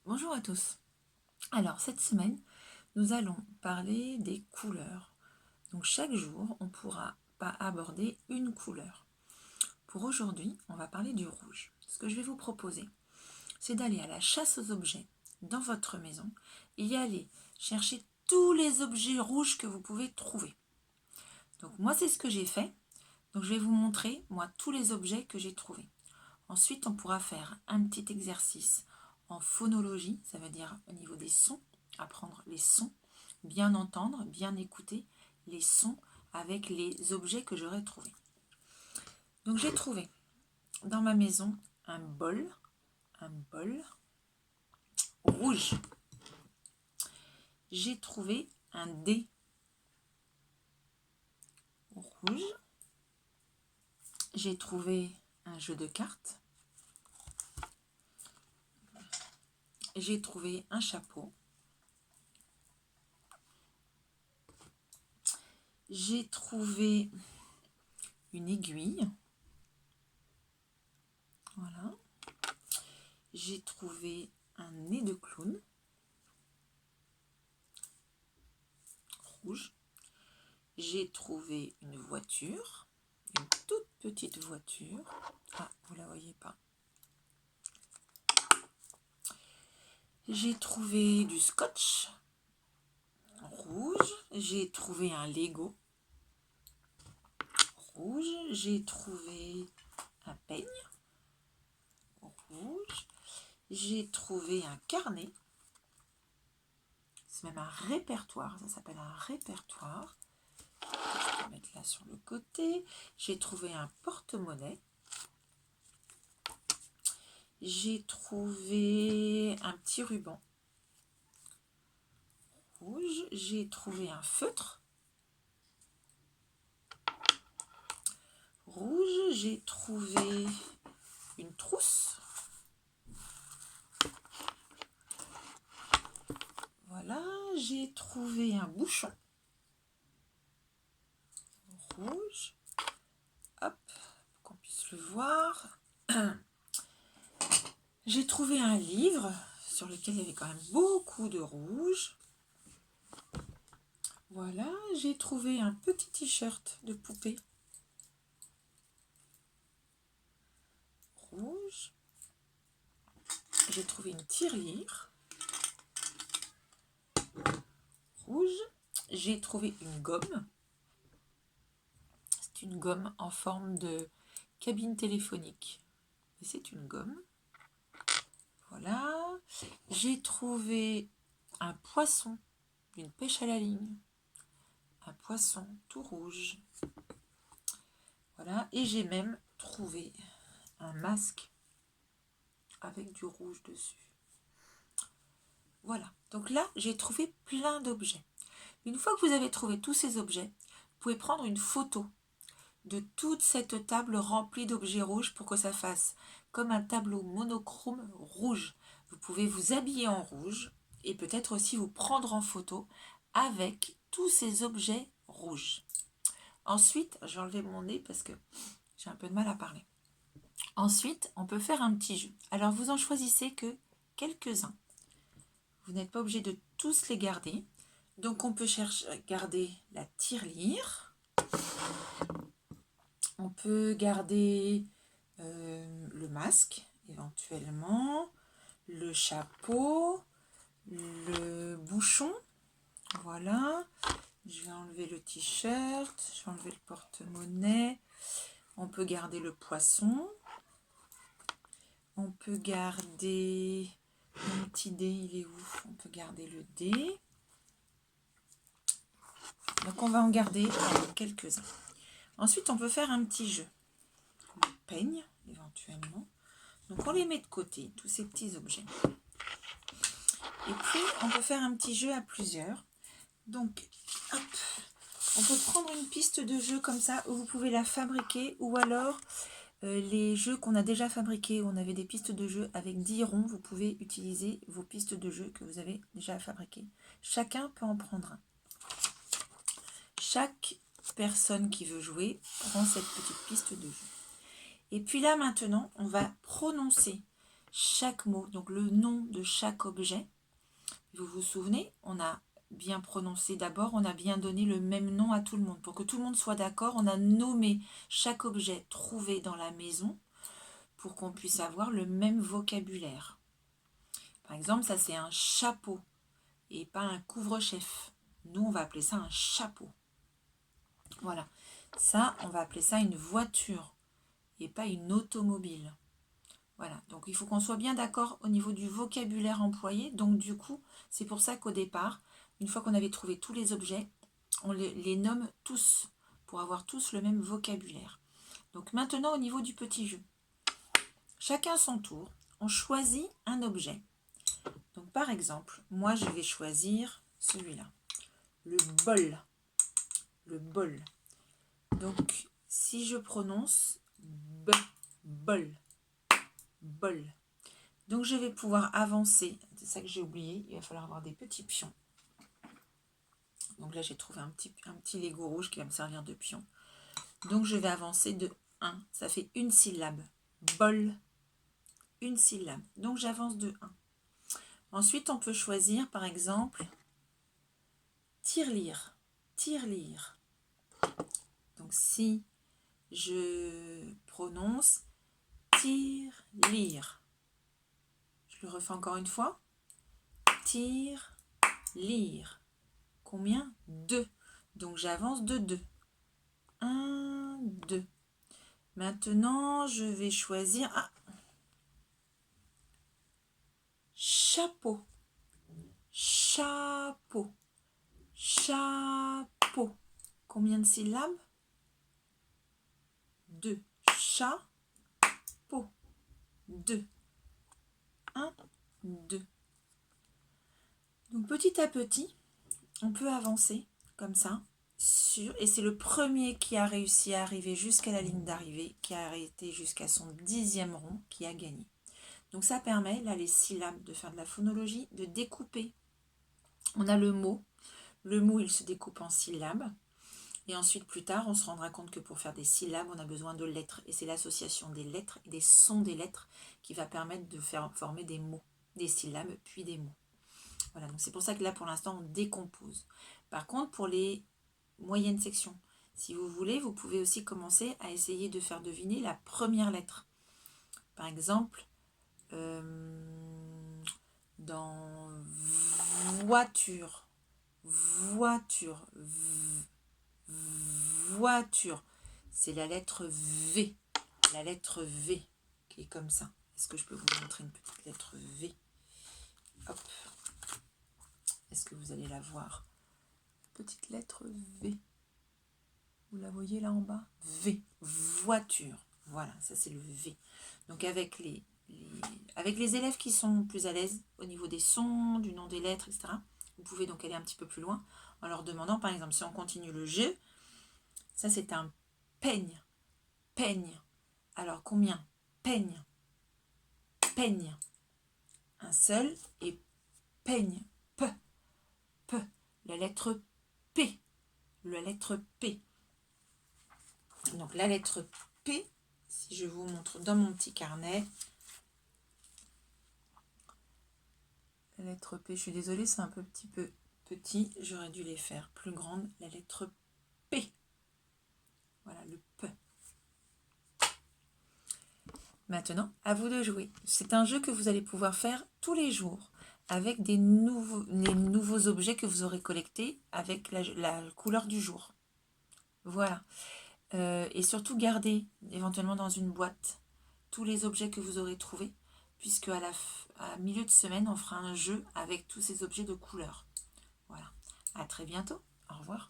Bonjour à tous. Alors, cette semaine, nous allons parler des couleurs. Donc, chaque jour, on pourra pas aborder une couleur. Pour aujourd'hui, on va parler du rouge. Ce que je vais vous proposer, c'est d'aller à la chasse aux objets dans votre maison et y aller chercher tous les objets rouges que vous pouvez trouver. Donc, moi, c'est ce que j'ai fait. Donc, je vais vous montrer, moi, tous les objets que j'ai trouvés. Ensuite, on pourra faire un petit exercice en phonologie, ça veut dire au niveau des sons, apprendre les sons, bien entendre, bien écouter les sons avec les objets que j'aurai trouvés. Donc j'ai trouvé dans ma maison un bol rouge. J'ai trouvé un dé rouge. J'ai trouvé un jeu de cartes. J'ai trouvé un chapeau. J'ai trouvé une aiguille. Voilà. J'ai trouvé un nez de clown rouge. J'ai trouvé une voiture, une toute petite voiture. Ah, vous la voyez pas. J'ai trouvé du scotch rouge. J'ai trouvé un Lego rouge. J'ai trouvé un peigne rouge. J'ai trouvé un carnet. C'est même un répertoire. Ça s'appelle un répertoire. Je vais mettre là sur le côté. J'ai trouvé un porte-monnaie. J'ai trouvé un petit ruban rouge. J'ai trouvé un feutre rouge. J'ai trouvé une trousse. Voilà, j'ai trouvé un bouchon rouge. Hop, pour qu'on puisse le voir. J'ai trouvé un livre sur lequel il y avait quand même beaucoup de rouge. Voilà, j'ai trouvé un petit t-shirt de poupée rouge. J'ai trouvé une tirelire rouge. J'ai trouvé une gomme. C'est une gomme en forme de cabine téléphonique. Et c'est une gomme. Voilà. J'ai trouvé un poisson d'une pêche à la ligne. Un poisson tout rouge. Voilà. Et j'ai même trouvé un masque avec du rouge dessus. Voilà. Donc là, j'ai trouvé plein d'objets. Une fois que vous avez trouvé tous ces objets, vous pouvez prendre une photo de toute cette table remplie d'objets rouges pour que ça fasse comme un tableau monochrome rouge. Vous pouvez vous habiller en rouge et peut-être aussi vous prendre en photo avec tous ces objets rouges. Ensuite, je vais enlever mon nez parce que j'ai un peu de mal à parler. Ensuite, on peut faire un petit jeu. Alors, vous en choisissez que quelques-uns. Vous n'êtes pas obligé de tous les garder. Donc, on peut garder la tirelire. On peut garder le masque, éventuellement, le chapeau, le bouchon. Voilà. Je vais enlever le t-shirt, je vais enlever le porte-monnaie. On peut garder le poisson. On peut garder mon petit dé, il est où? On peut garder le dé. Donc on va en garder quelques-uns. Ensuite, on peut faire un petit jeu. Le peigne, éventuellement. Donc on les met de côté, tous ces petits objets. Et puis, on peut faire un petit jeu à plusieurs. Donc, hop, on peut prendre une piste de jeu comme ça, où vous pouvez la fabriquer, ou alors les jeux qu'on a déjà fabriqués, où on avait des pistes de jeu avec 10 ronds, vous pouvez utiliser vos pistes de jeu que vous avez déjà fabriquées. Chacun peut en prendre un. Chaque personne qui veut jouer prend cette petite piste de jeu. Et puis là, maintenant, on va prononcer chaque mot, donc le nom de chaque objet. Vous vous souvenez, on a bien prononcé d'abord, on a bien donné le même nom à tout le monde. Pour que tout le monde soit d'accord, on a nommé chaque objet trouvé dans la maison pour qu'on puisse avoir le même vocabulaire. Par exemple, ça c'est un chapeau et pas un couvre-chef. Nous, on va appeler ça un chapeau. Voilà. Ça, on va appeler ça une voiture et pas une automobile. Voilà. Donc, il faut qu'on soit bien d'accord au niveau du vocabulaire employé. Donc, du coup, c'est pour ça qu'au départ, une fois qu'on avait trouvé tous les objets, on les nomme tous pour avoir tous le même vocabulaire. Donc, maintenant, au niveau du petit jeu. Chacun son tour, on choisit un objet. Donc, par exemple, moi, je vais choisir celui-là. Le bol. Le bol. Donc, si je prononce bol, bol. Donc, je vais pouvoir avancer. C'est ça que j'ai oublié. Il va falloir avoir des petits pions. Donc là, j'ai trouvé un petit Lego rouge qui va me servir de pion. Donc, je vais avancer de 1. Ça fait une syllabe. Bol. Une syllabe. Donc, j'avance de 1. Ensuite, on peut choisir, par exemple, tirelire. Tirelire. Donc, si je prononce tirelire. Je le refais encore une fois. Tirelire. Combien? 2. Donc, j'avance de 2. 1, 2. Maintenant, je vais choisir... chapeau. Chapeau. Chapeau. Combien de syllabes? 2. Chapeau. 2. 1, 2. Donc petit à petit, on peut avancer comme ça. Et c'est le premier qui a réussi à arriver jusqu'à la ligne d'arrivée, qui a arrêté jusqu'à son 10e rond, qui a gagné. Donc ça permet, là les syllabes, de faire de la phonologie, de découper. On a le mot. Le mot, il se découpe en syllabes. Et ensuite, plus tard, on se rendra compte que pour faire des syllabes, on a besoin de lettres. Et c'est l'association des lettres et des sons des lettres qui va permettre de faire former des mots, des syllabes, puis des mots. Voilà, donc c'est pour ça que là, pour l'instant, on décompose. Par contre, pour les moyennes sections, si vous voulez, vous pouvez aussi commencer à essayer de faire deviner la première lettre. Par exemple, dans voiture, voiture, voiture, c'est la lettre V, qui est comme ça. Est-ce que je peux vous montrer une petite lettre V? Hop. Est-ce que vous allez la voir? Petite lettre V. Vous la voyez là en bas? V. Voiture. Voilà, ça c'est le V. Donc avec les élèves qui sont plus à l'aise au niveau des sons, du nom des lettres, etc., vous pouvez donc aller un petit peu plus loin en leur demandant, par exemple, si on continue le jeu, ça c'est un peigne. Peigne. Alors combien? Peigne. Peigne. Un seul et peigne. P. La lettre P. La lettre P. Donc la lettre P, si je vous montre dans mon petit carnet. La lettre P, je suis désolée, c'est un petit peu petit. J'aurais dû les faire plus grandes. La lettre P. Voilà, le P. Maintenant, à vous de jouer. C'est un jeu que vous allez pouvoir faire tous les jours avec les nouveaux objets que vous aurez collectés avec la couleur du jour. Voilà. Et surtout, gardez éventuellement dans une boîte tous les objets que vous aurez trouvés, puisque à milieu de semaine, on fera un jeu avec tous ces objets de couleur. Voilà. À très bientôt. Au revoir.